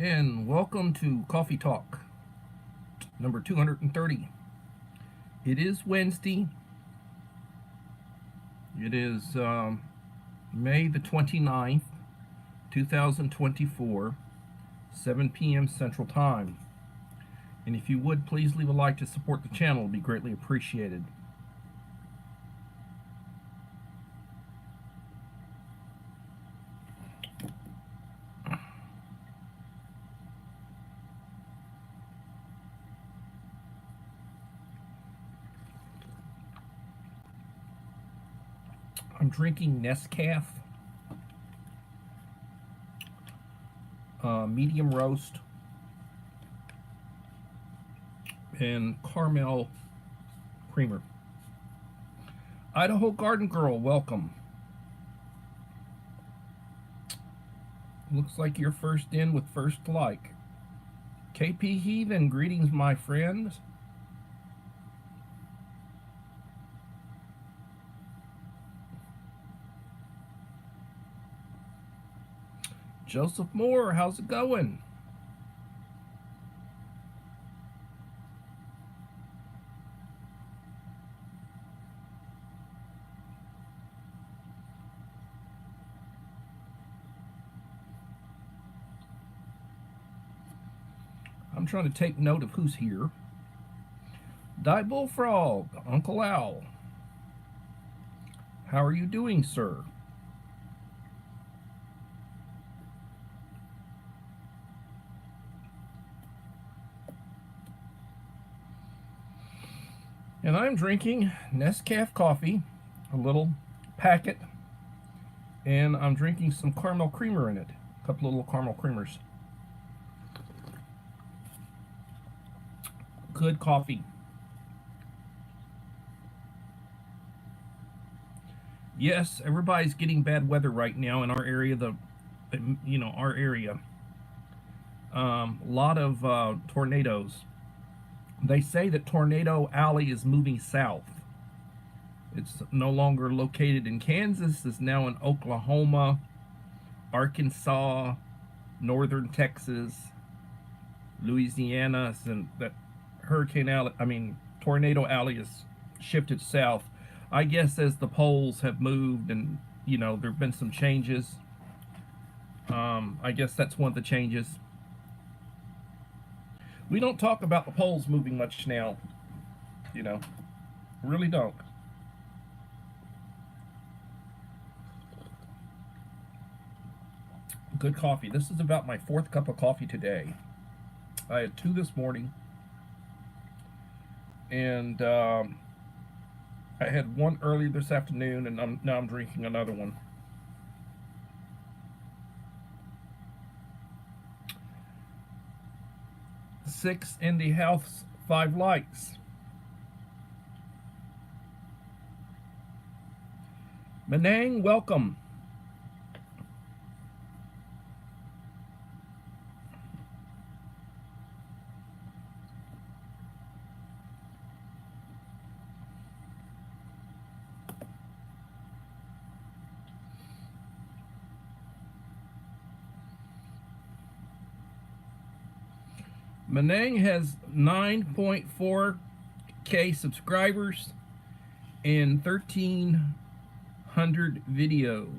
And welcome to Coffee Talk number 230. It is Wednesday. It is May the 29th, 2024, 7 p.m. Central Time. And if you would, please leave a like to support the channel. It would be greatly appreciated. I'm drinking Nescafé, medium roast, and caramel creamer. Idaho Garden Girl, welcome. Looks like you're first in with first like. KP Heathen, greetings, my friends. Joseph Moore, how's it going? I'm trying to take note of who's here. Die Bullfrog, Uncle Al. How are you doing, sir? And I'm drinking Nescafé coffee, a little packet, and I'm drinking some caramel creamer in it. A couple of little caramel creamers. Good coffee. Yes, everybody's getting bad weather right now in our area. Our area. A lot of tornadoes. They say that Tornado Alley is moving south. It's no longer located in Kansas. It's now in Oklahoma, Arkansas, northern Texas, Louisiana, and that Tornado Alley has shifted south. I guess as the poles have moved and, there have been some changes. I guess that's one of the changes. We don't talk about the poles moving much now, really don't. Good coffee. This is about my fourth cup of coffee today. I had two this morning, and I had one early this afternoon, and now I'm drinking another one. Six in the house, 5 likes. Menang, welcome. Menang has 9.4K subscribers and 1,300 videos.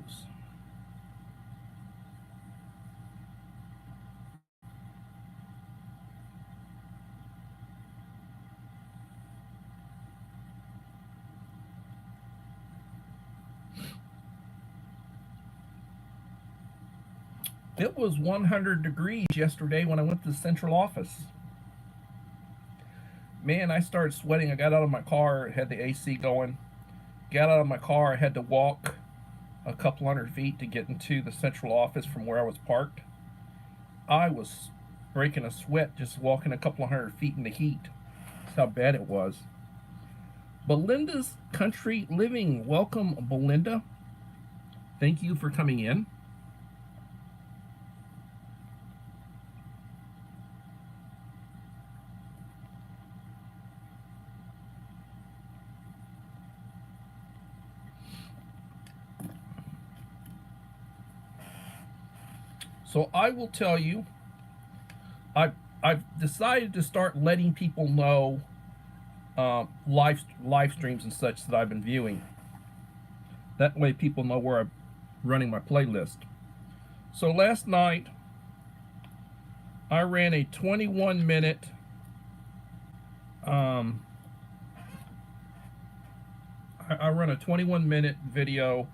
It was 100 degrees yesterday when I went to the central office. Man, I started sweating. I got out of my car, had the AC going. Got out of my car, I had to walk a couple hundred feet to get into the central office from where I was parked. I was breaking a sweat just walking a couple of hundred feet in the heat. That's how bad it was. Belinda's Country Living. Welcome, Belinda. Thank you for coming in. So I will tell you I've decided to start letting people know live streams and such that I've been viewing. That way, people know where I'm running my playlist. So last night, I ran a 21-minute I run a 21-minute video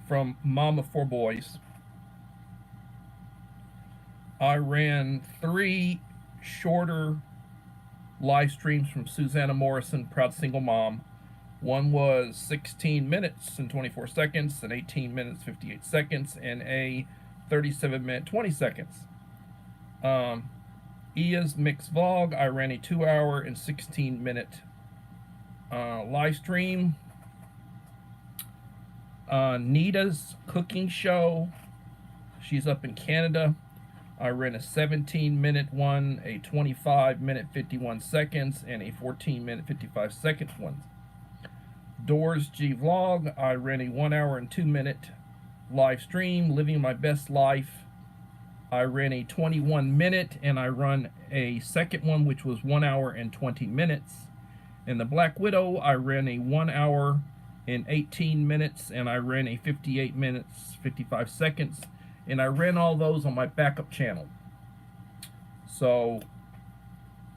from Mom of Four Boys. I ran 3 shorter live streams from Susanna Morrison, Proud Single Mom. One was 16 minutes and 24 seconds, and 18 minutes 58 seconds, and a 37-minute 20 seconds. Ia's Mixed Vlog, I ran a 2-hour and 16-minute live stream. Nita's cooking show, she's up in Canada. I ran a 17-minute one, a 25-minute 51 seconds, and a 14-minute 55 seconds one. Doors G Vlog, I ran a 1-hour and 2-minute live stream, Living My Best Life. I ran a 21-minute, and I run a second one, which was 1 hour and 20 minutes. In the Black Widow, I ran a 1 hour and 18 minutes, and I ran a 58 minutes, 55 seconds, and I ran all those on my backup channel. So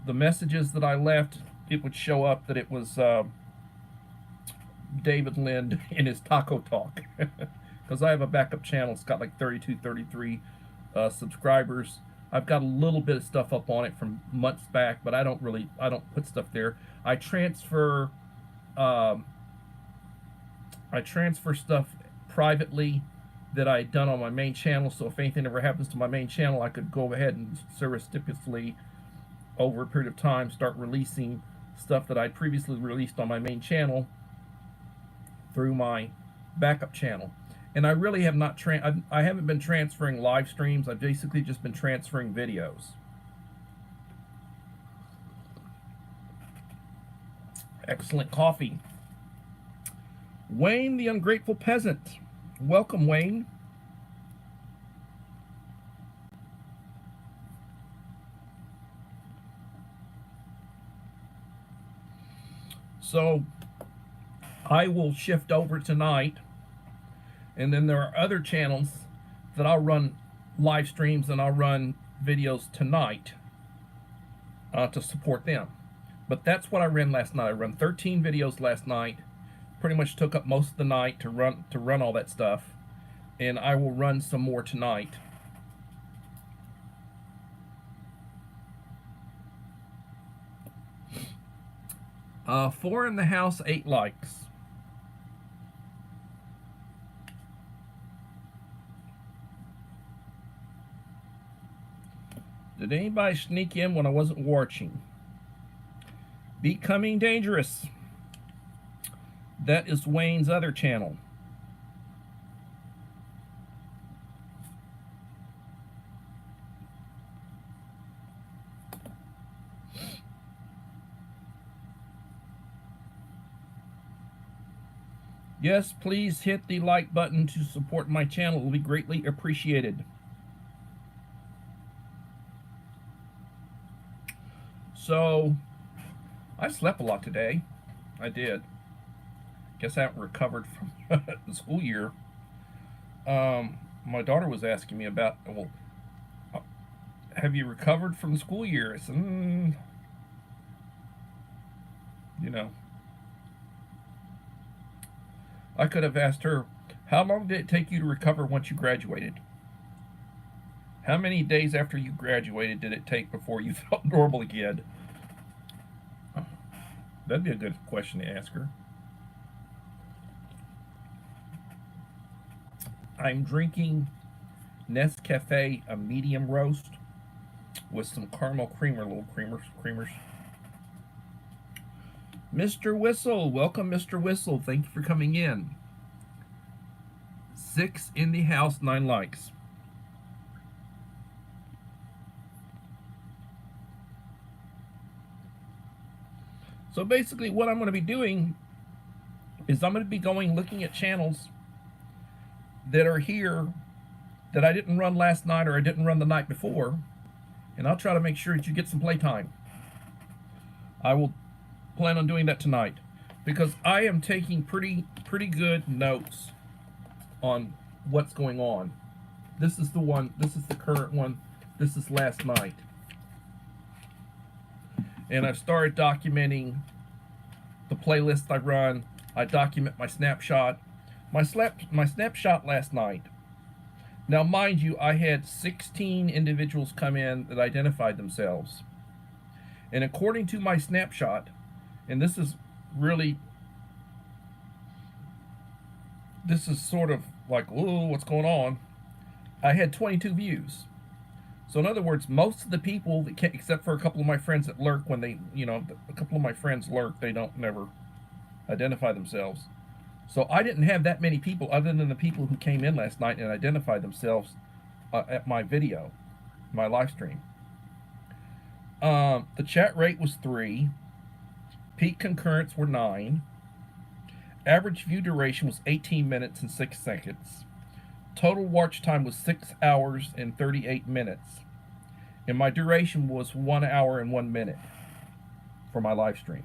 the messages that I left, it would show up that it was David Lind in his Taco Talk. Because I have a backup channel. It's got like 32, 33 subscribers. I've got a little bit of stuff up on it from months back, but I don't put stuff there. I transfer stuff privately that I had done on my main channel, so if anything ever happens to my main channel, I could go ahead and surreptitiously, over a period of time, start releasing stuff that I previously released on my main channel through my backup channel. And I really have not I haven't been transferring live streams. I've basically just been transferring videos. Excellent coffee. Wayne the Ungrateful Peasant. Welcome, Wayne. So I will shift over tonight, and then there are other channels that I'll run live streams and I'll run videos tonight to support them. But that's what I ran last night. I ran 13 videos last night. Pretty much took up most of the night to run all that stuff, and I will run some more tonight. Four in the house, 8 likes. Did anybody sneak in when I wasn't watching? Becoming Dangerous. That is Wayne's other channel. Yes, please hit the like button to support my channel. It will be greatly appreciated. So, I slept a lot today. I did. Guess I haven't recovered from the school year. My daughter was asking me about, well, have you recovered from the school year? I said, you know. I could have asked her, how long did it take you to recover once you graduated? How many days after you graduated did it take before you felt normal again? That'd be a good question to ask her. I'm drinking Nescafe, a medium roast, with some caramel creamer, little creamers. Mr. Whistle, welcome, Mr. Whistle. Thank you for coming in. 6 in the house, 9 likes. So basically what I'm going to be doing is I'm going to be looking at channels that are here that I didn't run last night or I didn't run the night before, and I'll try to make sure that you get some playtime. I will plan on doing that tonight because I am taking pretty good notes on what's going on. This is the one, this is the current one, this is last night. And I've started documenting the playlist I run. I document my snapshot. My snapshot last night. Now, mind you, I had 16 individuals come in that identified themselves. And according to my snapshot, and this is sort of like, ooh, what's going on? I had 22 views. So in other words, most of the people that came, except for a couple of my friends that lurk when they, a couple of my friends lurk, they don't never identify themselves. So I didn't have that many people other than the people who came in last night and identified themselves at my video, my live stream. The chat rate was 3. Peak concurrents were 9. Average view duration was 18 minutes and 6 seconds. Total watch time was 6 hours and 38 minutes. And my duration was 1 hour and 1 minute for my live stream.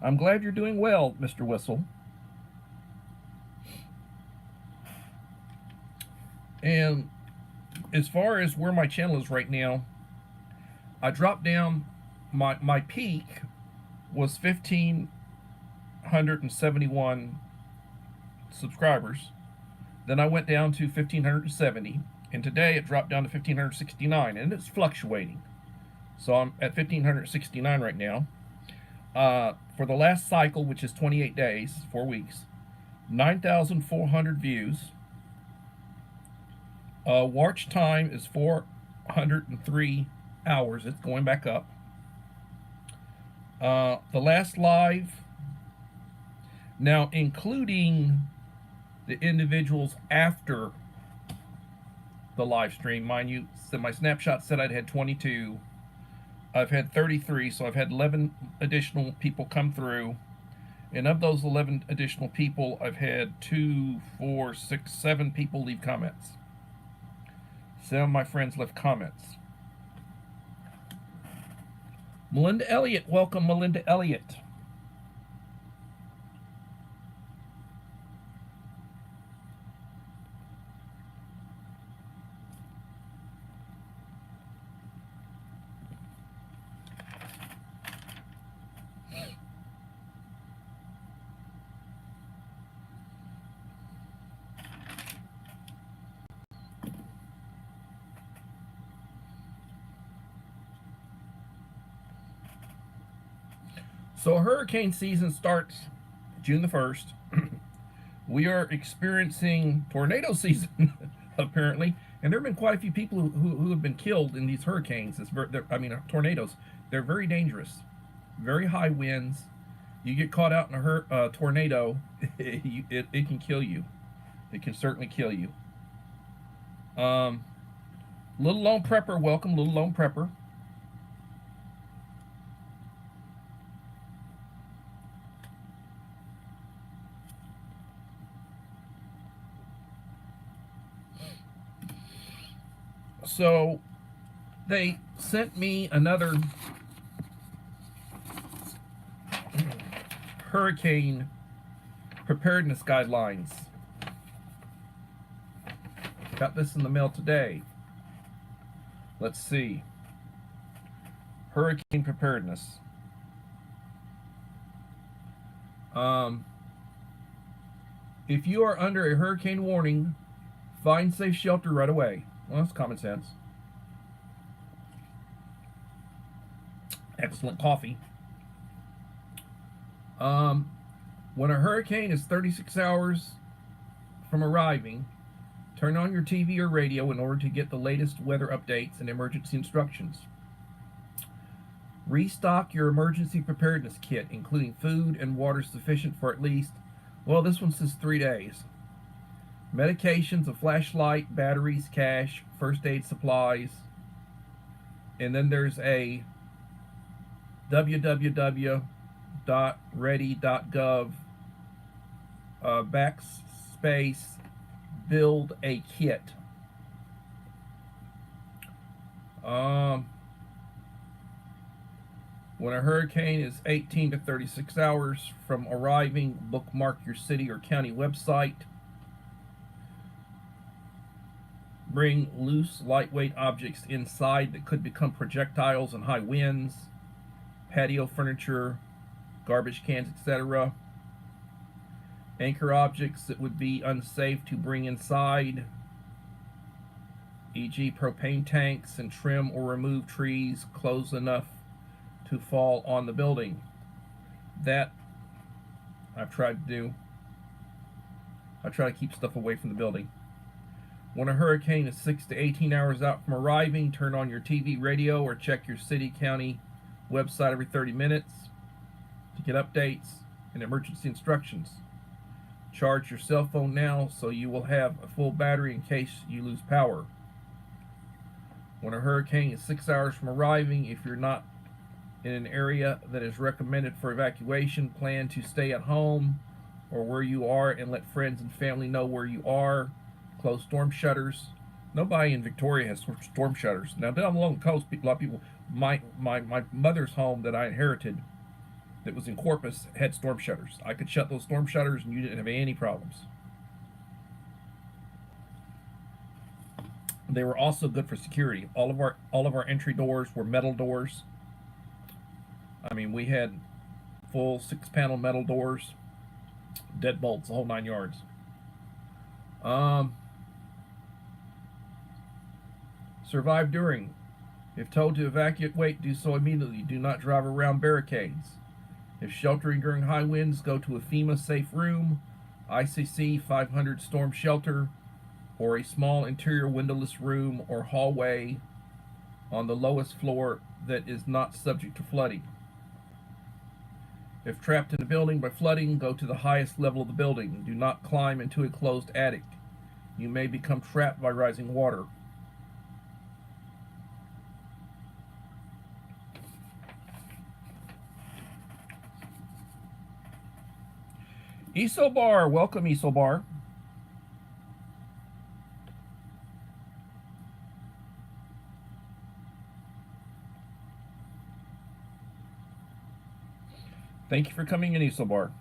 I'm glad you're doing well, Mr. Whistle. And as far as where my channel is right now, I dropped down, my peak was 1,571 subscribers. Then I went down to 1,570, and today it dropped down to 1,569, and it's fluctuating. So I'm at 1,569 right now. For the last cycle, which is 28 days, 4 weeks, 9,400 views. Watch time is 403 hours. It's going back up. The last live, now including the individuals after the live stream, mind you, so my snapshot said I'd had 22. I've had 33, so I've had 11 additional people come through. And of those 11 additional people, I've had 2, 4, 6, 7 people leave comments. 7 of my friends left comments. Melinda Elliott, welcome, Melinda Elliott. So hurricane season starts June the 1st. We are experiencing tornado season, apparently. And there have been quite a few people who have been killed in these hurricanes. Tornadoes. They're very dangerous. Very high winds. You get caught out in a tornado, it can kill you. It can certainly kill you. Little Lone Prepper, welcome, Little Lone Prepper. So they sent me another hurricane preparedness guidelines. Got this in the mail today. Let's see. Hurricane preparedness. If you are under a hurricane warning, find safe shelter right away. Well, that's common sense. Excellent coffee. When a hurricane is 36 hours from arriving, turn on your TV or radio in order to get the latest weather updates and emergency instructions. Restock your emergency preparedness kit, including food and water sufficient for at least, well, this one says 3 days. Medications, a flashlight, batteries, cash, first aid supplies. And then there's a www.ready.gov backspace build a kit. When a hurricane is 18 to 36 hours from arriving, bookmark your city or county website. Bring loose, lightweight objects inside that could become projectiles in high winds, patio furniture, garbage cans, etc. Anchor objects that would be unsafe to bring inside, e.g. propane tanks, and trim or remove trees close enough to fall on the building. That I've tried to do. I try to keep stuff away from the building. When a hurricane is 6 to 18 hours out from arriving, turn on your TV, radio, or check your city, county website every 30 minutes to get updates and emergency instructions. Charge your cell phone now so you will have a full battery in case you lose power. When a hurricane is 6 hours from arriving, if you're not in an area that is recommended for evacuation, plan to stay at home or where you are and let friends and family know where you are. Close storm shutters. Nobody in Victoria has storm shutters. Now down along the coast, a lot of people, my mother's home that I inherited that was in Corpus had storm shutters. I could shut those storm shutters and you didn't have any problems. They were also good for security. All of our entry doors were metal doors. I mean, we had full 6-panel metal doors, deadbolts, the whole 9 yards. Survive during. If told to evacuate, do so immediately. Do not drive around barricades. If sheltering during high winds, go to a FEMA safe room, ICC 500 storm shelter, or a small interior windowless room or hallway on the lowest floor that is not subject to flooding. If trapped in a building by flooding, go to the highest level of the building. Do not climb into a closed attic. You may become trapped by rising water. Isobar, welcome Isobar. Thank you for coming in, Isobar.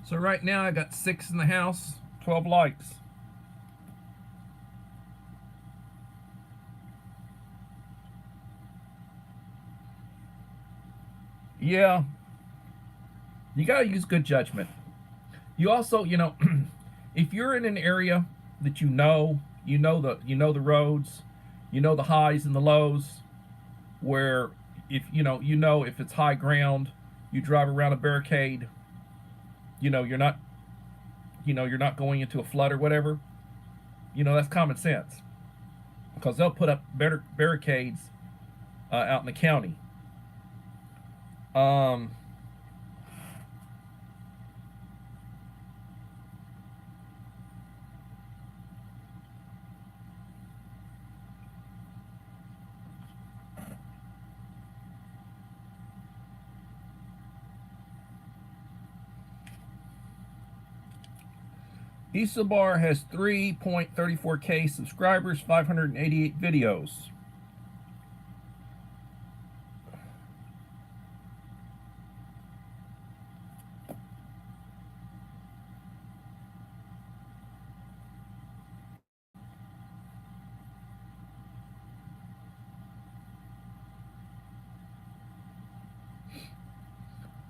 So right now I got 6 in the house, 12 likes. Yeah, you gotta use good judgment. You also, if you're in an area that you know the roads, you know the highs and the lows, where if if it's high ground, you drive around a barricade, you're not going into a flood or whatever. That's common sense, because they'll put up better barricades out in the county. Isobar has 3.34K subscribers, 588 videos.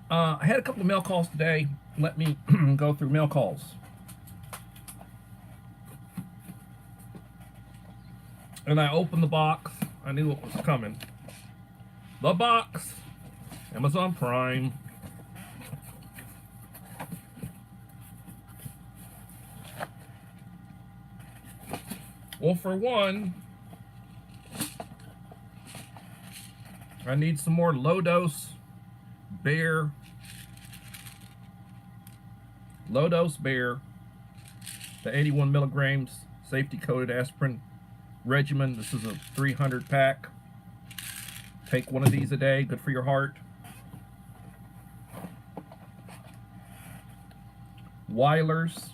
I had a couple of mail calls today. Let me go through mail calls. And I opened the box. I knew what was coming. The box. Amazon Prime. Well, for one, I need some more low-dose Bear. Low-dose Bear. The 81 milligrams safety-coated aspirin regimen. This is a 300 pack. Take one of these a day. Good for your heart. Weiler's.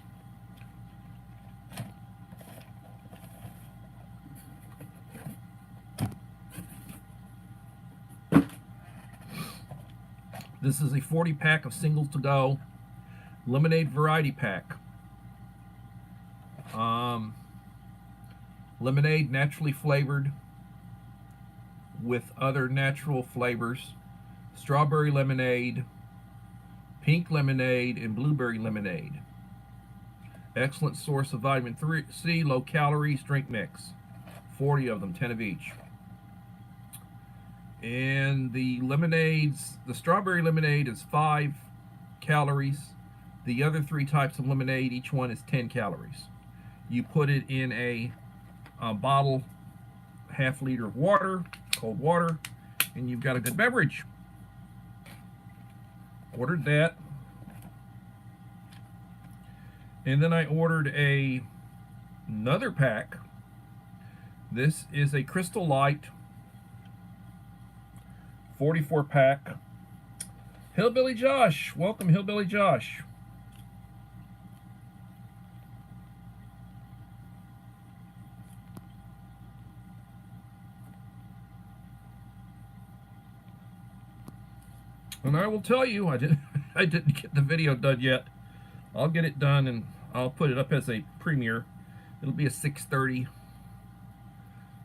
This is a 40 pack of singles to go. Lemonade variety pack. Lemonade naturally flavored with other natural flavors. Strawberry lemonade, pink lemonade, and blueberry lemonade. Excellent source of vitamin C, low calories, drink mix. 40 of them, 10 of each. And the lemonades, the strawberry lemonade is 5 calories. The other 3 types of lemonade, each one is 10 calories. You put it in a bottle, ½ liter of water, cold water, and you've got a good beverage. Ordered that. And then I ordered another pack. This is a Crystal Light 44 pack. Hillbilly Josh, welcome Hillbilly Josh. And I will tell you, I didn't get the video done yet. I'll get it done and I'll put it up as a premiere. It'll be a 6:30.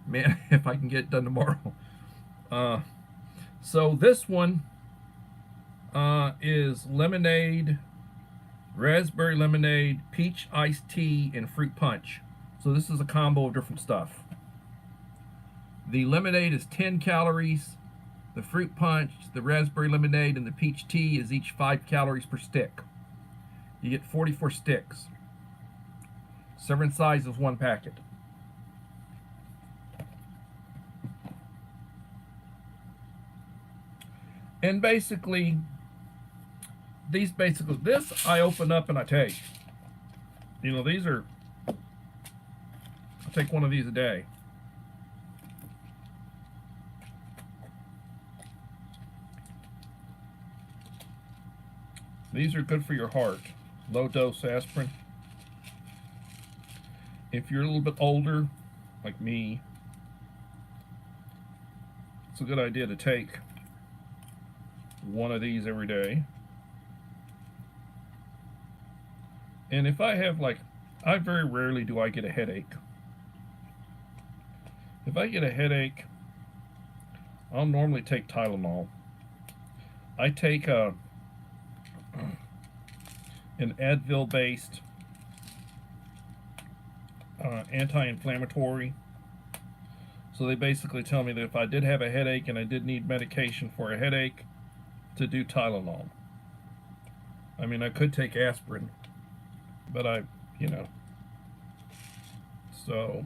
Man, if I can get it done tomorrow. So this one is lemonade, raspberry lemonade, peach iced tea, and fruit punch. So this is a combo of different stuff. The lemonade is 10 calories. The fruit punch, the raspberry lemonade, and the peach tea is each 5 calories per stick. You get 44 sticks. Serving size is 1 packet. And basically, this I open up and I take. You know, these are, I take one of these a day. These are good for your heart. Low dose aspirin. If you're a little bit older, like me, it's a good idea to take one of these every day. And if I have I very rarely do I get a headache. If I get a headache, I'll normally take Tylenol. I take an Advil-based anti-inflammatory. So they basically tell me that if I did have a headache and I did need medication for a headache, to do Tylenol. I mean, I could take aspirin, but so.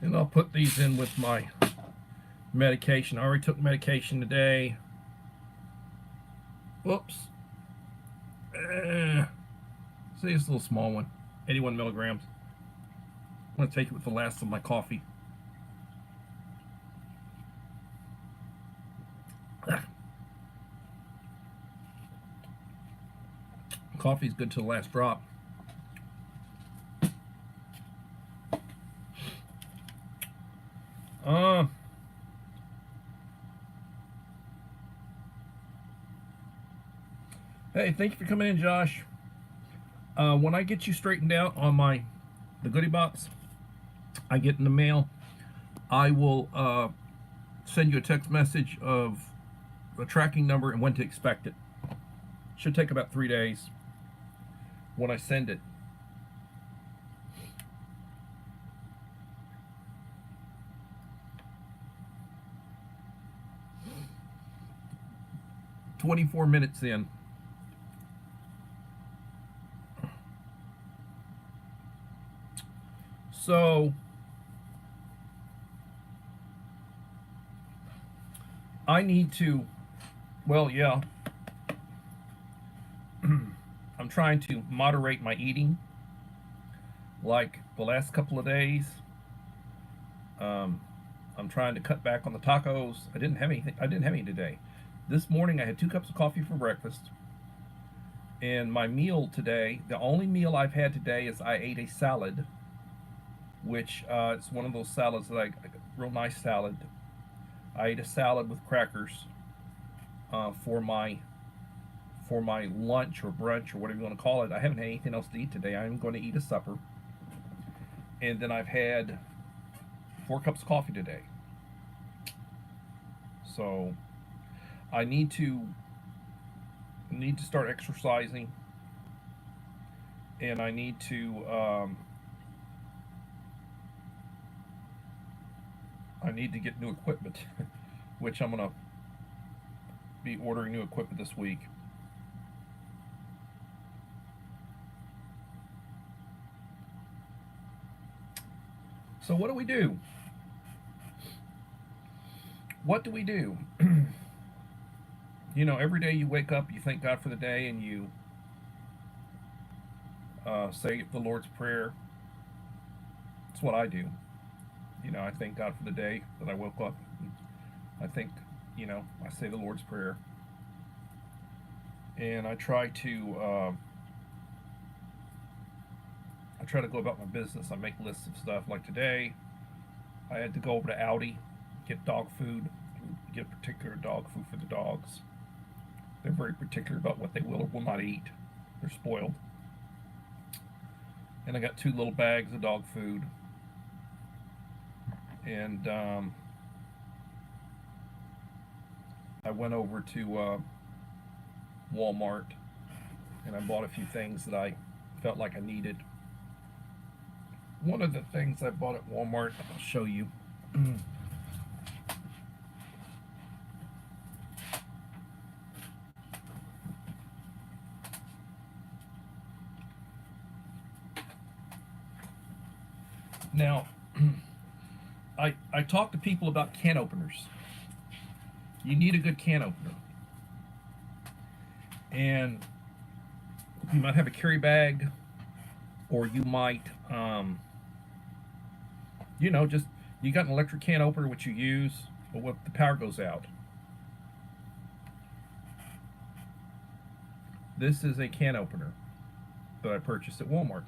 And I'll put these in with my medication. I already took medication today. Whoops. See, it's a little small one. 81 milligrams. I'm going to take it with the last of my coffee. Coffee's good till the last drop. Hey, thank you for coming in, Josh. When I get you straightened out on the goodie box I get in the mail, I will send you a text message of a tracking number and when to expect it. Should take about 3 days when I send it. "24 minutes in." So I need to, well, yeah. I'm trying to moderate my eating. Like the last couple of days, um, I'm trying to cut back on the tacos. I didn't have anything. I didn't have any today. This morning I had 2 cups of coffee for breakfast. And my meal today, the only meal I've had today is I ate a salad, which it's one of those salads that a real nice salad. I ate a salad with crackers for my lunch or brunch or whatever you want to call it. I haven't had anything else to eat today. I'm going to eat a supper. And then I've had 4 cups of coffee today. So I need to start exercising, and I need to get new equipment, which I'm gonna be ordering new equipment this week. So what do we do? What do we do? You know, every day you wake up, you thank God for the day, and you say the Lord's Prayer. That's what I do. You know, I thank God for the day that I woke up. I think, you know, I say the Lord's Prayer. And I try to go about my business. I make lists of stuff. Like today, I had to go over to Aldi, get dog food, get particular dog food for the dogs. They're very particular about what they will or will not eat. They're spoiled. And I got 2 little bags of dog food. And I went over to Walmart, and I bought a few things that I felt like I needed. One of the things I bought at Walmart, I'll show you. Now, I talk to people about can openers. You need a good can opener. And you might have a carry bag, or you might, you know, just, you got an electric can opener which you use, but what the power goes out. This is a can opener that I purchased at Walmart.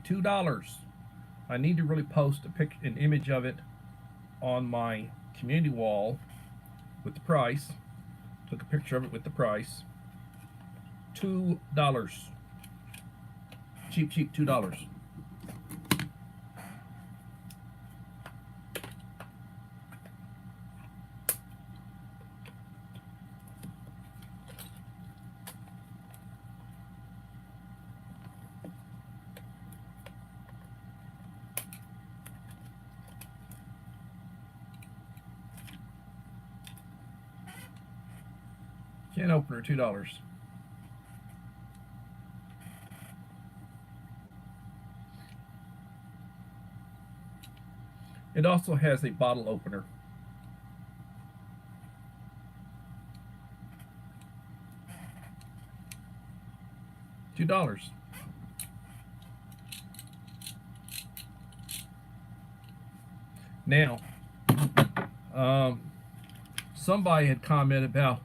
$2. I need to really post an image of it on my community wall with the price. Took a picture of it with the price. $2. Cheap, $2. Can opener, $2. It also has a bottle opener. $2. Now, somebody had commented about,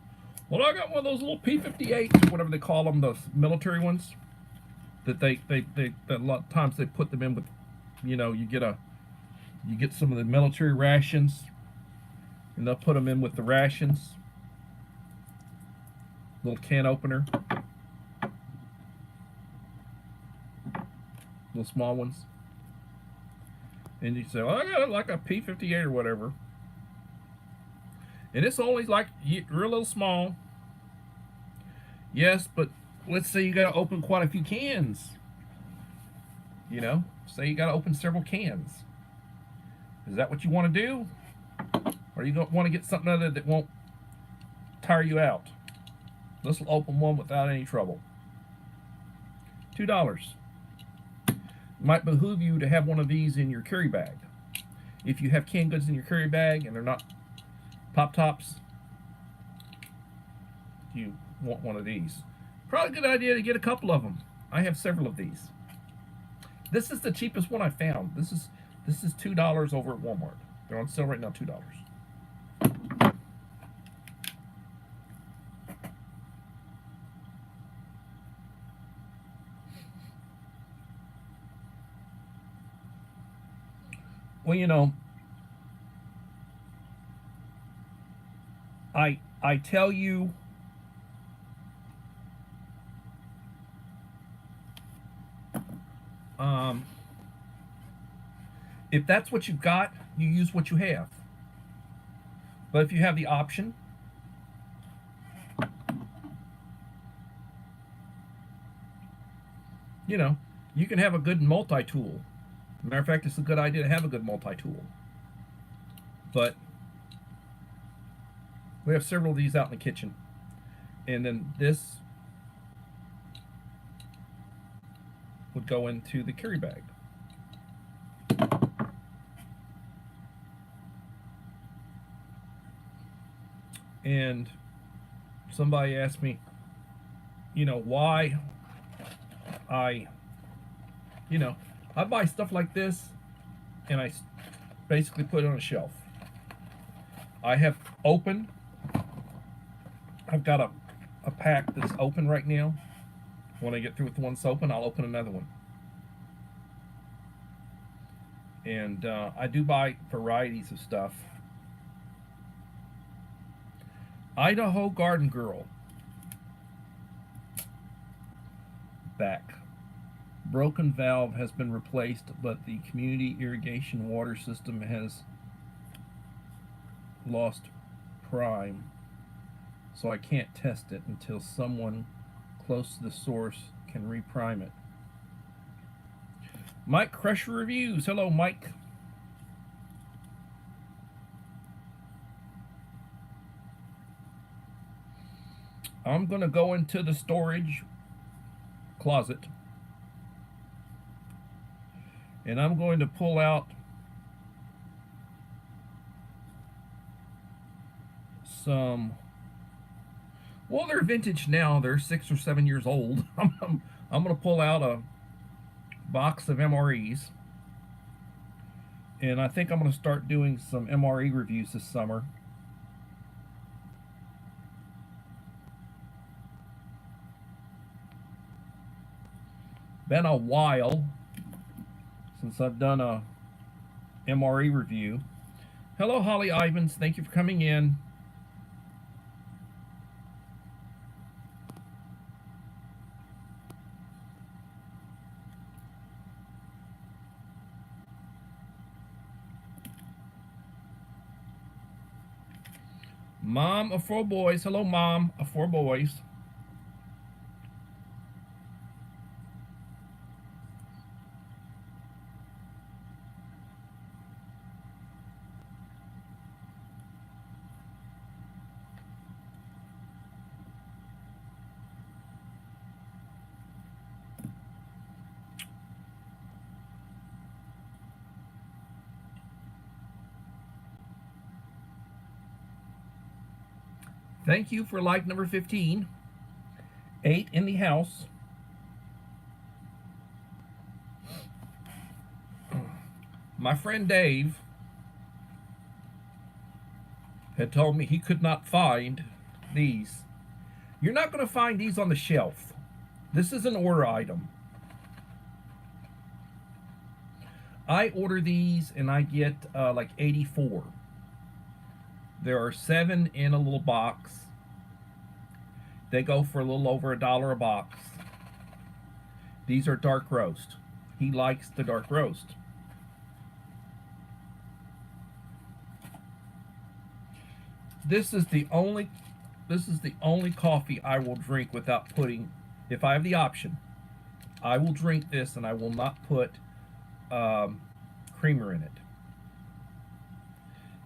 well, I got one of those little P-58s, or whatever they call them, those military ones, that that a lot of times they put them in with, you know, you get some of the military rations, and they'll put them in with the rations. Little can opener. Little small ones. And you say, well, I got like a P-58 or whatever. And it's only like real little small. Yes, but let's say you got to open quite a few cans. You know, say you got to open several cans. Is that what you want to do? Or you don't want to get something other that won't tire you out? This will open one without any trouble. $2. It might behoove you to have one of these in your carry bag. If you have canned goods in your carry bag and they're not Pop Tops, you want one of these. Probably a good idea to get a couple of them. I have several of these. This is the cheapest one I found. This is $2 over at Walmart. They're on sale right now, $2. Well, you know, I tell you, if that's what you've got, you use what you have. But if you have the option, you know, you can have a good multi-tool. Matter of fact, it's a good idea to have a good multi-tool. But we have several of these out in the kitchen. And then this would go into the carry bag. And somebody asked me, you know, why I buy stuff like this and I basically put it on a shelf. I have opened, I've got a pack that's open right now. When I get through with the one that's open, I'll open another one. And I do buy varieties of stuff. Idaho Garden Girl. Back. Broken valve has been replaced, but the community irrigation water system has lost prime, so I can't test it until someone close to the source can reprime it. Mike Crusher Reviews. Hello, Mike. I'm going to go into the storage closet and I'm going to pull out some, well, they're vintage now. They're 6 or 7 years old. I'm going to pull out a box of MREs, and I think I'm going to start doing some MRE reviews this summer. Been a while since I've done a MRE review. Hello, Holly Ivans. Thank you for coming in. Mom of 4 boys. Hello, Mom of 4 boys. Thank you for like number 15. 8 in the house. My friend Dave had told me he could not find these. You're not going to find these on the shelf. This is an order item. I order these and I get like 84. There are 7 in a little box. They go for a little over $1 a box. These are dark roast. He likes the dark roast. This is the only coffee I will drink without putting, if I have the option, I will drink this and I will not put creamer in it.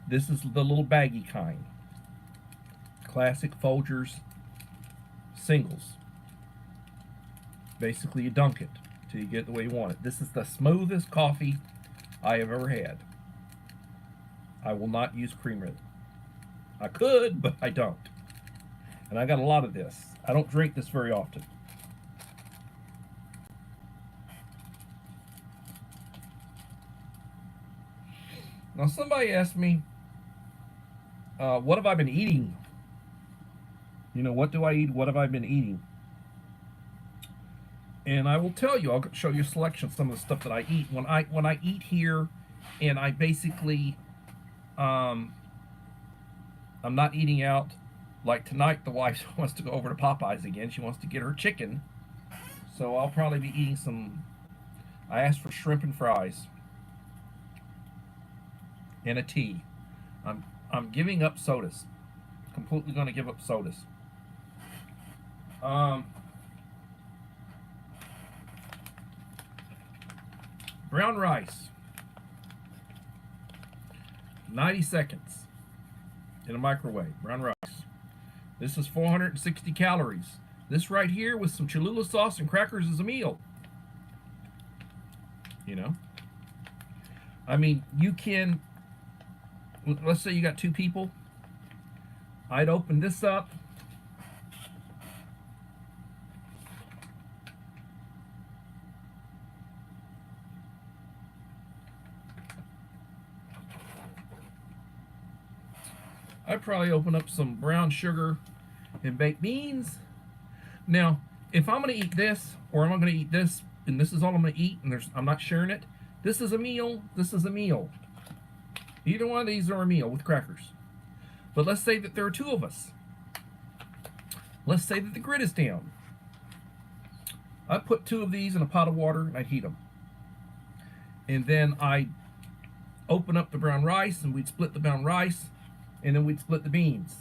This is the little baggy kind. Classic Folgers singles. Basically, you dunk it till you get it the way you want it. This is the smoothest coffee I have ever had. I will not use creamer in it. I could, but I don't. And I got a lot of this. I don't drink this very often. Now, somebody asked me, what have I been eating? You know, what do I eat? What have I been eating? And I will tell you, I'll show you a selection of some of the stuff that I eat. When I eat here, and I basically, um, I'm not eating out. Like tonight, the wife wants to go over to Popeyes again. She wants to get her chicken, so I'll probably be eating some. I asked for shrimp and fries and a tea. I'm I'm giving up sodas. Completely going to give up sodas. Um, Brown rice, 90 seconds in a microwave. Brown rice. This is 460 calories. This right here with some Cholula sauce and crackers is a meal. You know? I mean, you can, let's say you got two people. I'd open this up. I'd probably open up some brown sugar and baked beans. Now, if I'm going to eat this, or I'm going to eat this, and this is all I'm going to eat, and I'm not sharing it, this is a meal, this is a meal. Either one of these are a meal with crackers. But let's say that there are two of us. Let's say that the grid is down. I put two of these in a pot of water and I heat them. And then I open up the brown rice and we'd split the brown rice and then we'd split the beans.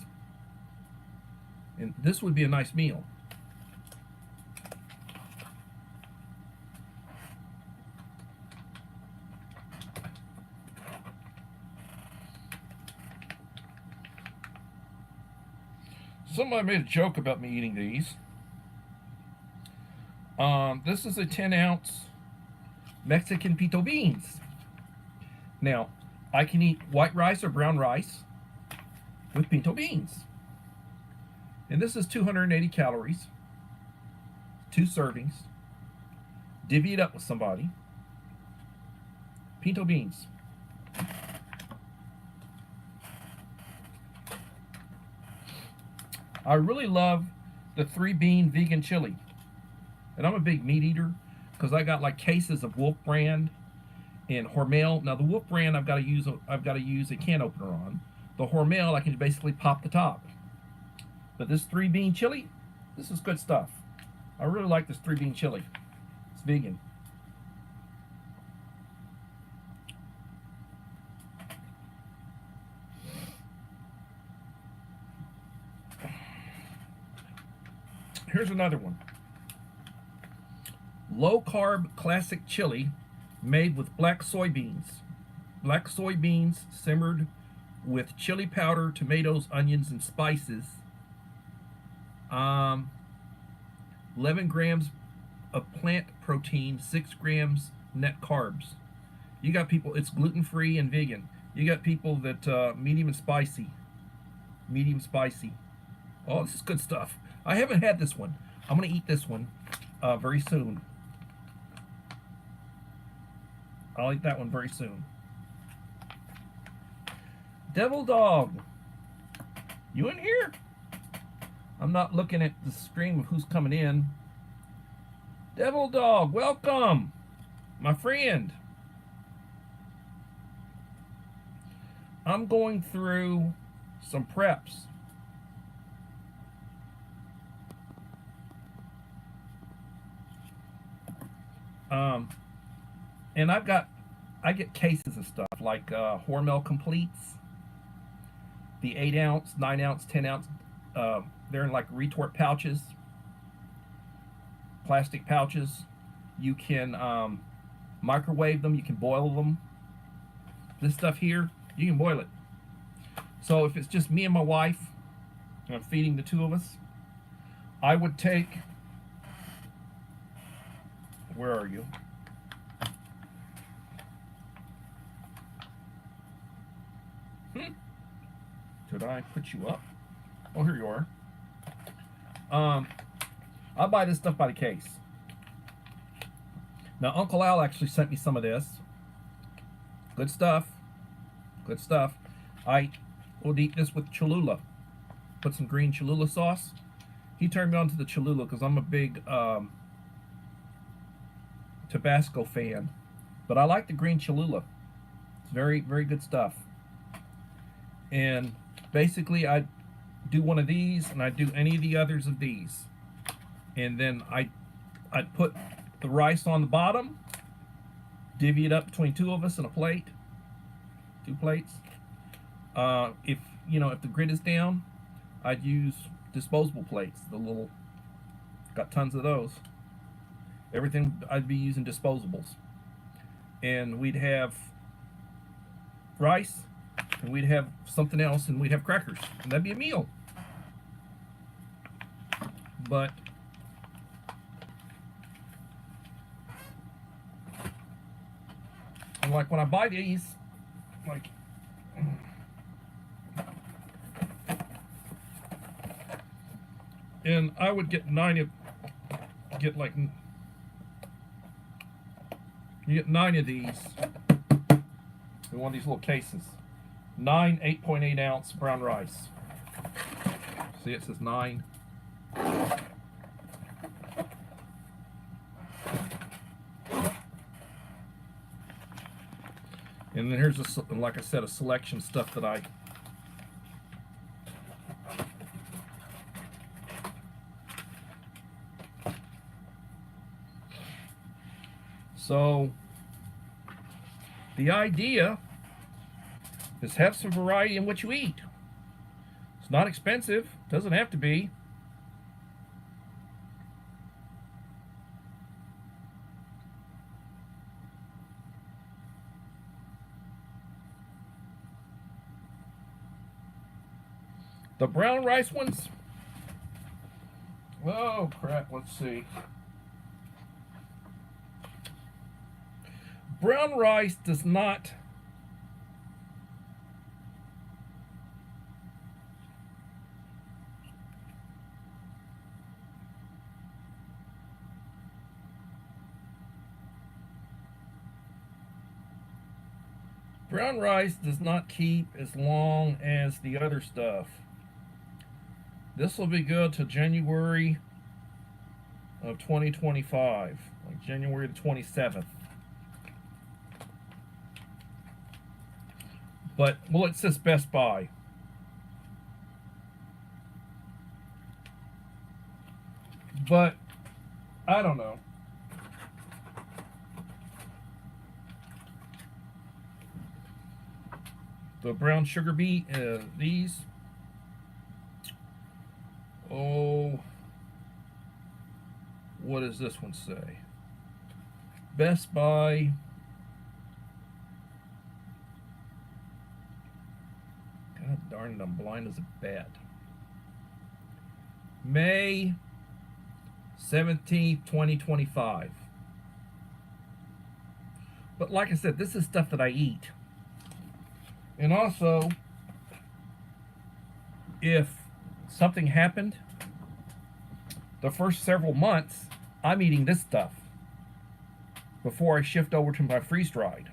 And this would be a nice meal. Somebody made a joke about me eating these. This is a 10-ounce Mexican pinto beans. Now, I can eat white rice or brown rice with pinto beans. And this is 280 calories, 2 servings. Divvy it up with somebody. Pinto beans. I really love the 3-bean vegan chili. And I'm a big meat eater because I got like cases of Wolf brand and Hormel. Now the Wolf brand I've got to use a can opener on. The Hormel I can basically pop the top. But this 3-bean chili, this is good stuff. I really like this 3-bean chili. It's vegan. Here's another one. Low carb classic chili made with black soybeans. Black soybeans simmered with chili powder, tomatoes, onions, and spices. 11 grams of plant protein, 6 grams net carbs. You got people, it's gluten-free and vegan. You got people that medium and spicy. Medium spicy. Oh, this is good stuff. I haven't had this one. I'm going to eat this one very soon. I'll eat that one very soon. Devil Dog, you in here? I'm not looking at the stream of who's coming in. Devil Dog, welcome, my friend. I'm going through some preps. And I get cases of stuff like Hormel Completes, the 8-ounce, 9-ounce, 10-ounce. They're in like retort pouches, plastic pouches. You can microwave them. You can boil them. This stuff here, you can boil it. So if it's just me and my wife, and I'm feeding the two of us, I would take. Where are you? Did I put you up? Oh, here you are. I buy this stuff by the case. Now, Uncle Al actually sent me some of this. Good stuff. Good stuff. I would eat this with Cholula. Put some green Cholula sauce. He turned me on to the Cholula because I'm a big Tabasco fan. But I like the green Cholula. It's very, very good stuff. And basically, I do one of these, and I do any of the others of these. And then I'd put the rice on the bottom, divvy it up between two of us in a plate, 2 plates. If the grid is down, I'd use disposable plates. The little, got tons of those. Everything I'd be using disposables, and we'd have rice, and we'd have something else, and we'd have crackers, and that'd be a meal. But and like when I buy these, like and I would get you get 9 of these in one of these little cases. 9 8.8 ounce brown rice. See, it says 9. And then here's like I said, a selection of stuff that I So the idea is have some variety in what you eat. It's not expensive, doesn't have to be. The brown rice ones, oh crap, let's see. Brown rice does not keep as long as the other stuff. This will be good till January of 2025, like January the 27th. But, well, it says Best Buy. But, I don't know. The brown sugar beet, these. Oh, what does this one say? Best Buy. God darn it, I'm blind as a bat. May 17th, 2025. But like I said, this is stuff that I eat. And also, if something happened, the first several months, I'm eating this stuff before I shift over to my freeze-dried.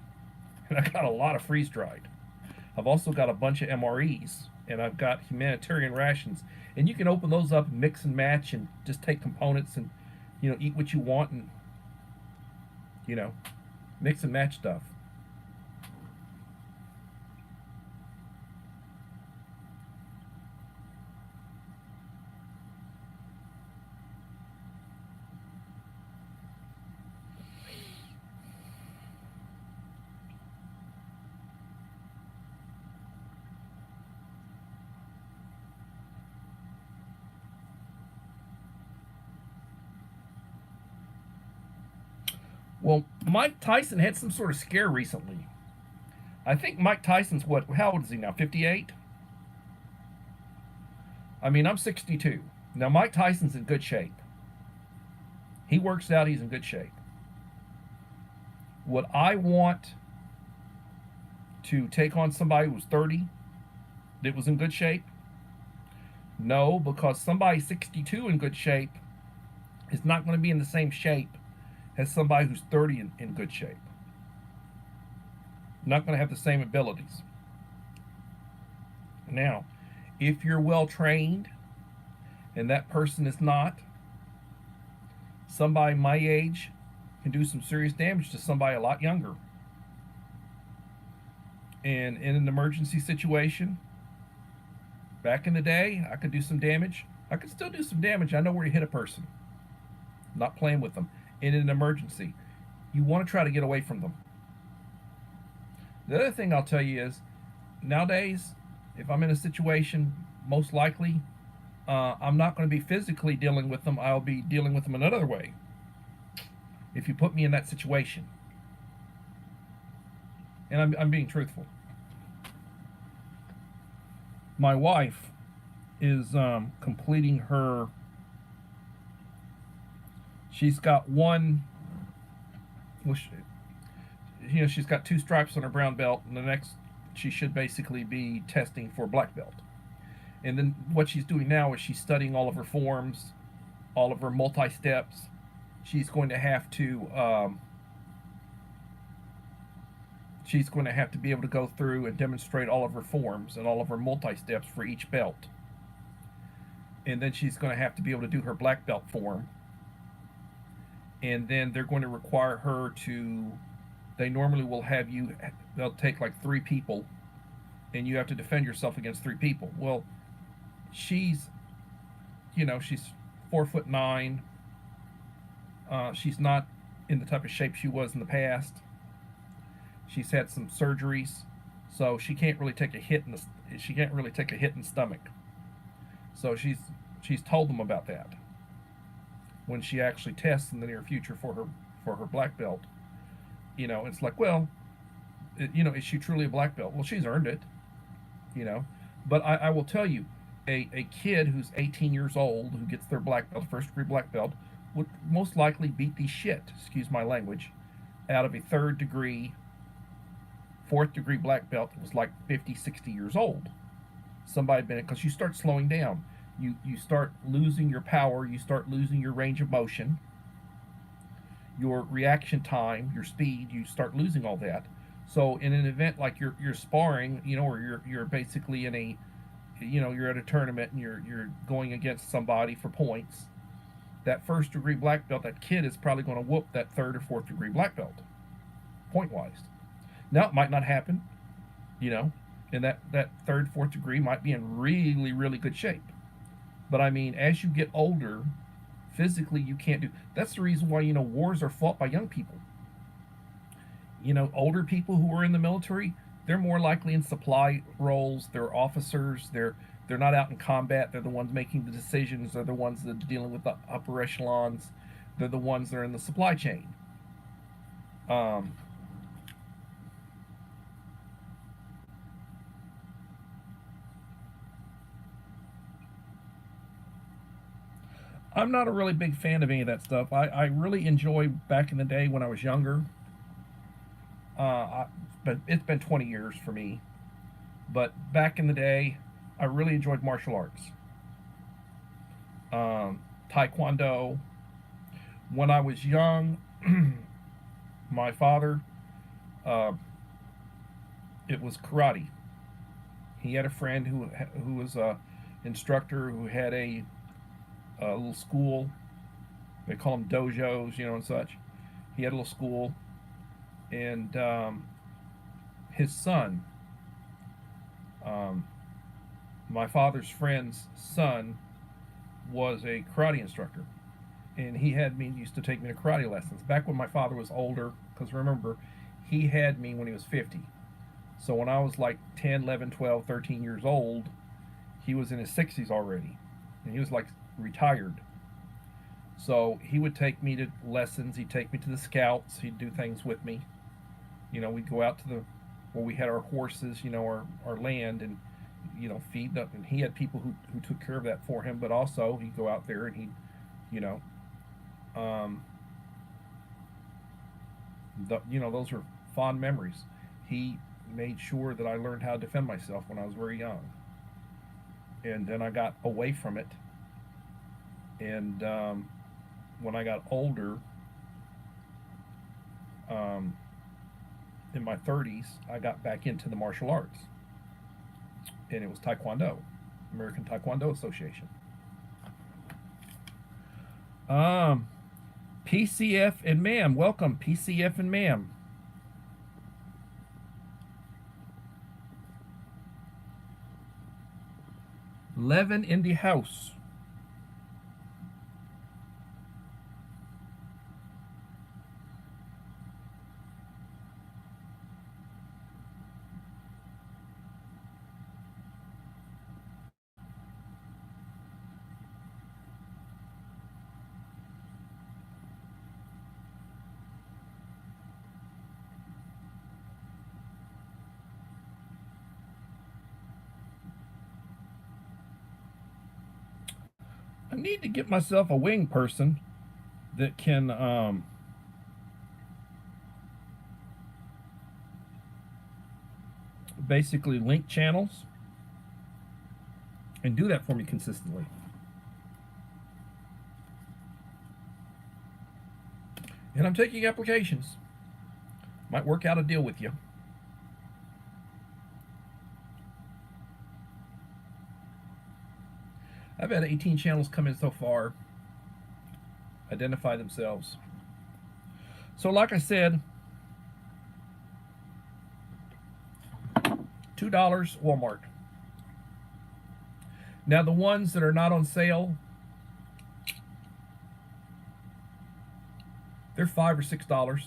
And I got a lot of freeze-dried. I've also got a bunch of MREs, and I've got humanitarian rations. And you can open those up and mix and match and just take components and, eat what you want and, mix and match stuff. Well, Mike Tyson had some sort of scare recently. I think Mike Tyson's how old is he now? 58? I mean, I'm 62. Now, Mike Tyson's in good shape. He works out, he's in good shape. Would I want to take on somebody who was 30 that was in good shape? No, because somebody 62 in good shape is not going to be in the same shape as somebody who's 30 in good shape. Not going to have the same abilities. Now, if you're well trained and that person is not, somebody my age can do some serious damage to somebody a lot younger. And in an emergency situation, back in the day, I could do some damage. I could still do some damage. I know where to hit a person. I'm not playing with them. In an emergency, you want to try to get away from them. The other thing I'll tell you is, nowadays, if I'm in a situation, most likely, I'm not going to be physically dealing with them. I'll be dealing with them another way. If you put me in that situation, and I'm being truthful. My wife is completing her. She's got one. Well, she's got 2 stripes on her brown belt, and the next she should basically be testing for black belt. And then what she's doing now is she's studying all of her forms, all of her multi-steps. She's going to have to be able to go through and demonstrate all of her forms and all of her multi-steps for each belt. And then she's going to have to be able to do her black belt form. And then they're going to require her to, they normally will have you, they'll take like 3 people and you have to defend yourself against 3 people. Well, she's 4'9". She's not in the type of shape she was in the past. She's had some surgeries, so she can't really take a hit in the stomach. So she's told them about that. When she actually tests in the near future for her black belt, it's like, well, is she truly a black belt? Well, she's earned it, But I will tell you, a kid who's 18 years old who gets their black belt, first degree black belt, would most likely beat the shit, excuse my language, out of a 3rd degree, 4th degree black belt that was like 50, 60 years old. Somebody been it, because you start slowing down. You start losing your power, you start losing your range of motion, your reaction time, your speed, you start losing all that. So in an event like you're sparring, or you're basically in a, you're at a tournament and you're going against somebody for points, that 1st degree black belt, that kid is probably going to whoop that 3rd or 4th degree black belt, point wise. Now it might not happen, and that 3rd, 4th degree might be in really, really good shape. But I mean, as you get older, physically you can't do. That's the reason why wars are fought by young people. Older people who are in the military, they're more likely in supply roles. They're officers. They're not out in combat. They're the ones making the decisions. They're the ones that are dealing with the upper echelons. They're the ones that are in the supply chain. I'm not a really big fan of any of that stuff. I really enjoy back in the day when I was younger. But it's been 20 years for me. But back in the day, I really enjoyed martial arts. Taekwondo. When I was young, my father, uh, it was karate. He had a friend who was a instructor who had a little school. They call them dojos, and such. He had a little school, and his son, my father's friend's son, was a karate instructor, and used to take me to karate lessons back when my father was older. Because remember, he had me when he was 50. So when I was like 10, 11, 12, 13 years old, he was in his 60s already, and he was like retired. So he would take me to lessons. He'd take me to the scouts. He'd do things with me. We'd go out to where we had our horses, our land, and feed them. And he had people who took care of that for him. But also he'd go out there and those are fond memories. He made sure that I learned how to defend myself when I was very young, and then I got away from it. And when I got older, in my 30s, I got back into the martial arts. and it was Taekwondo, American Taekwondo Association. PCF and ma'am, welcome PCF and ma'am. Levin in the house. I need to get myself a wing person that can basically link channels and do that for me consistently. And I'm taking applications. Might work out a deal with you. I've had 18 channels come in so far, identify themselves. So like I said, $2 Walmart. Now the ones that are not on sale, they're $5 or $6.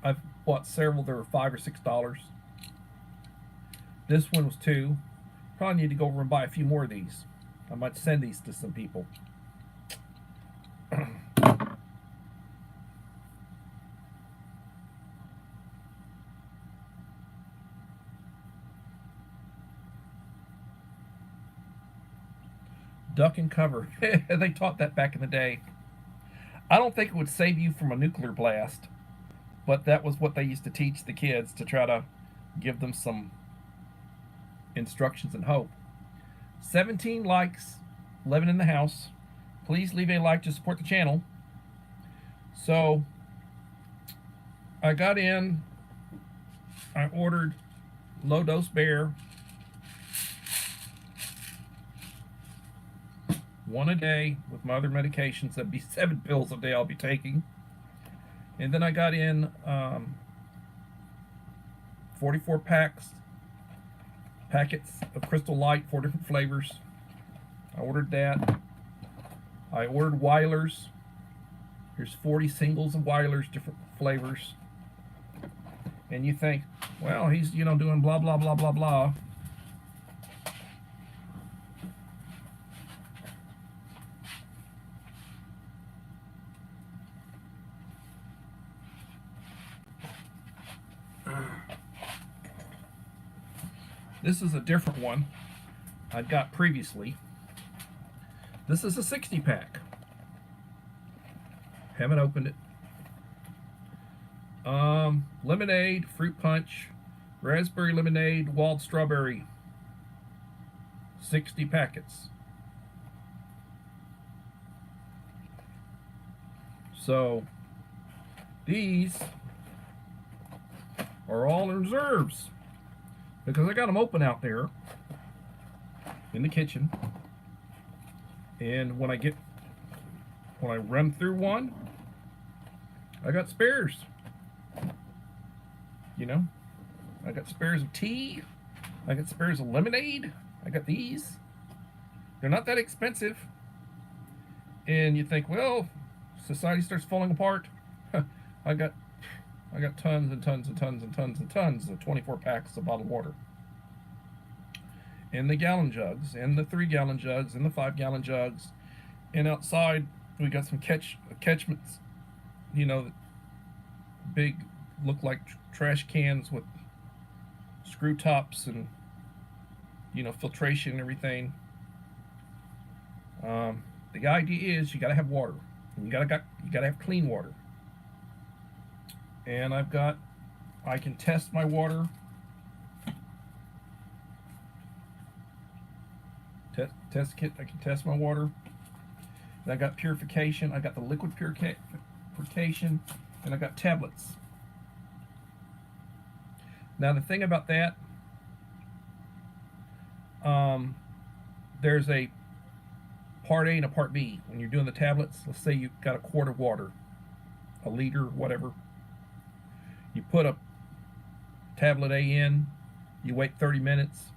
I've bought several that are $5 or $6. This one was $2. Probably need to go over and buy a few more of these. I might send these to some people. Duck and cover. They taught that back in the day. I don't think it would save you from a nuclear blast, but that was what they used to teach the kids to try to give them some instructions and hope. 17 likes, 11 in the house. Please leave a like to support the channel. So I got in, I ordered low dose bear, one a day with my other medications. That'd be 7 pills a day I'll be taking. And then I got in 44 packets of Crystal Light, 4 different flavors. I ordered that. I ordered Weilers. Here's 40 singles of Weilers, different flavors. And you think, well, he's, you know, doing blah, blah, blah, blah, blah. This is a different one I'd got previously. This is a 60 pack. Haven't opened it. Lemonade, fruit punch, raspberry lemonade, wild strawberry. 60 packets. So these are all in reserves, because I got them open out there in the kitchen, and when I run through one, I got spares. You know, I got spares of tea, I got spares of lemonade, I got these. They're not that expensive. And you think, well, society starts falling apart. I got tons and tons and tons and tons and tons of 24 packs of bottled water. And the gallon jugs, and the 3-gallon jugs, and the 5-gallon jugs. And outside, we got some catchments, you know, big, look like trash cans with screw tops and, you know, filtration and everything. The idea is you got to have water, and you got to have clean water. And I can test my water. Test kit, I can test my water. And I got purification. I got the liquid purification, and I got tablets. Now the thing about that, there's a part A and a part B. When you're doing the tablets, let's say you've got a quart of water, a liter, whatever. You put a tablet A in, you wait 30 minutes.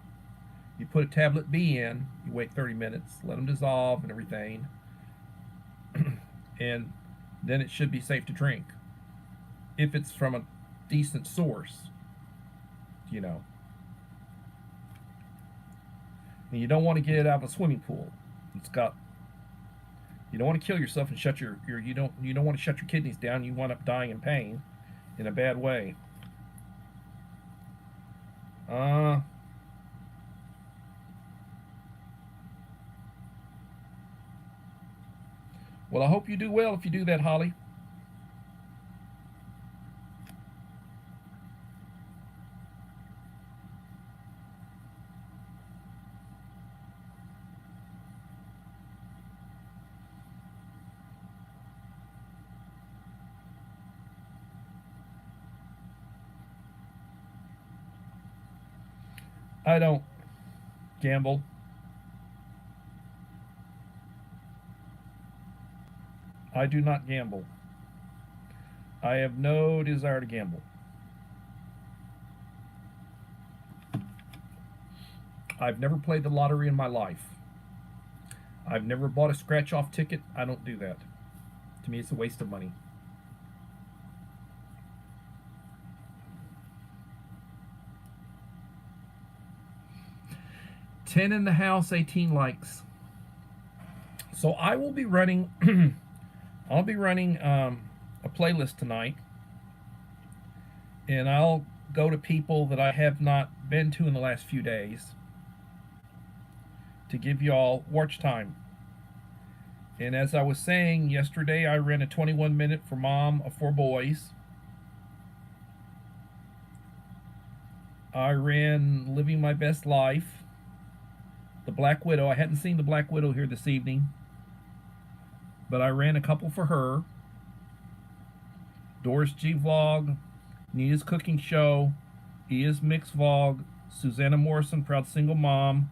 You put a tablet B in, you wait 30 minutes, let them dissolve and everything, and then it should be safe to drink. If it's from a decent source, you know. And you don't want to get it out of a swimming pool. You don't want to kill yourself and shut you don't want to shut your kidneys down. You wind up dying in pain in a bad way. Well, I hope you do well if you do that, Holly. I don't gamble. I do not gamble. I have no desire to gamble. I've never played the lottery in my life. I've never bought a scratch-off ticket. I don't do that. To me, it's a waste of money. $10 in the house, 18 likes. So I will be running I'll be running a playlist tonight, and I'll go to people that I have not been to in the last few days to give y'all watch time. And as I was saying yesterday, I ran a 21-minute for mom of 4 boys. I ran Living My Best Life, The Black Widow. I hadn't seen The Black Widow here this evening, but I ran a couple for her. Doris G Vlog, Nina's Cooking Show, Ia's Mix Vlog, Susanna Morrison, Proud Single Mom.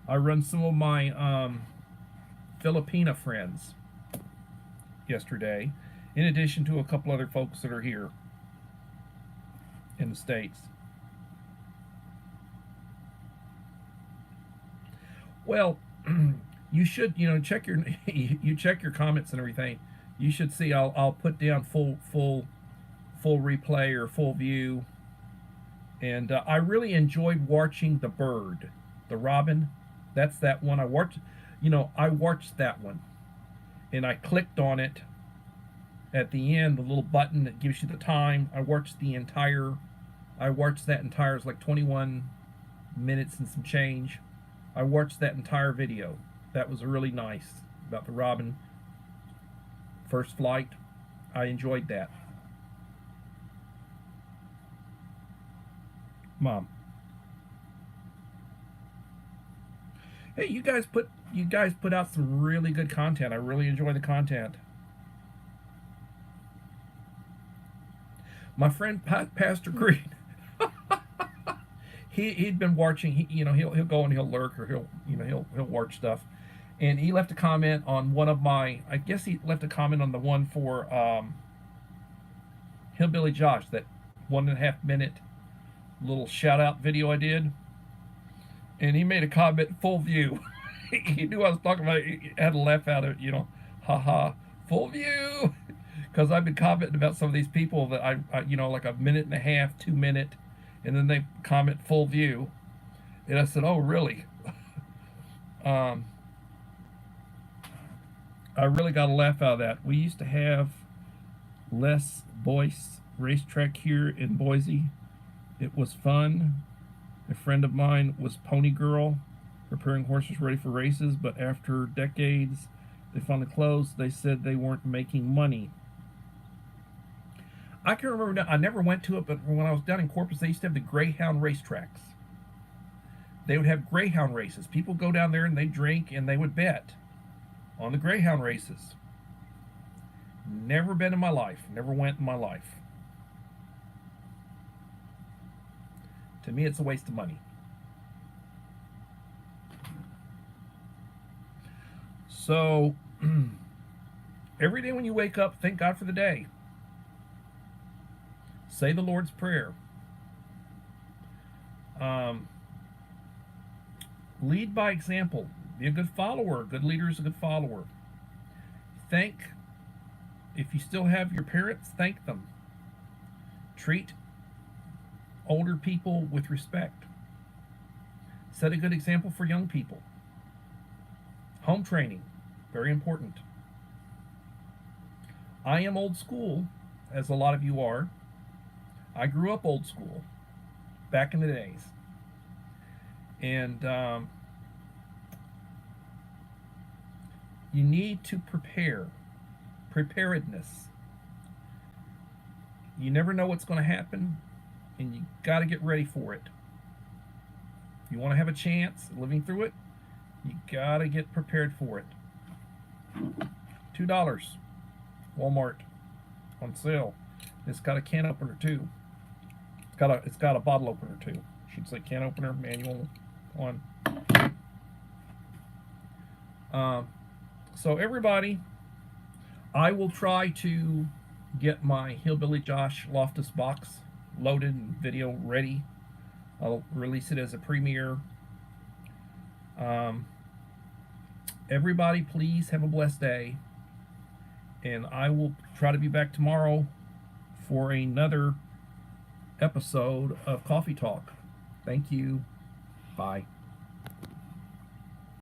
I run some of my Filipina friends yesterday, in addition to a couple other folks that are here in the States. Well, you should, check your you check your comments and everything. You should see I'll put down full replay or full view. And I really enjoyed watching the bird, the robin. That's that one I watched. I watched that one, and I clicked on it at the end, the little button that gives you the time. I watched that entire. It's like 21 minutes and some change. I watched that entire video. That was really nice about the robin. First flight. I enjoyed that. Mom. Hey, you guys put out some really good content. I really enjoy the content. My friend Pastor Green, he'd been watching. He'll go and he'll lurk, or he'll watch stuff, and he left a comment on one of my. I guess he left a comment on the one for Hillbilly Josh, that 1.5 minute little shout out video I did, and he made a comment full view. He knew I was talking about it. He had a laugh out of it, haha, full view, because I've been commenting about some of these people that I like a 1.5 minute, 2 minute, and then they comment full view, and I said, oh really? I really got a laugh out of that. We used to have Les Boyce racetrack here in Boise. It was fun. A friend of mine was Pony Girl, preparing horses ready for races, but after decades, they finally closed. They said they weren't making money. I can remember now, I never went to it, but when I was down in Corpus, they used to have the Greyhound racetracks. They would have Greyhound races. People go down there and they drink and they would bet on the Greyhound races. Never been in my life. Never went in my life. To me, it's a waste of money. So, every day when you wake up, thank God for the day. Say the Lord's Prayer. Lead by example. Be a good follower. A good leader is a good follower. If you still have your parents, thank them. Treat older people with respect. Set a good example for young people. Home training, very important. I am old school, as a lot of you are. I grew up old school back in the days. And you need to prepare. Preparedness. You never know what's going to happen, and you got to get ready for it. If you want to have a chance of living through it, you got to get prepared for it. $2. Walmart on sale. It's got a can opener too. It's got a bottle opener too. Should say can opener, manual one. So everybody, I will try to get my Hillbilly Josh Loftus box loaded and video ready. I'll release it as a premiere. Everybody, please have a blessed day. And I will try to be back tomorrow for another episode of Coffee Talk. Thank you. Bye.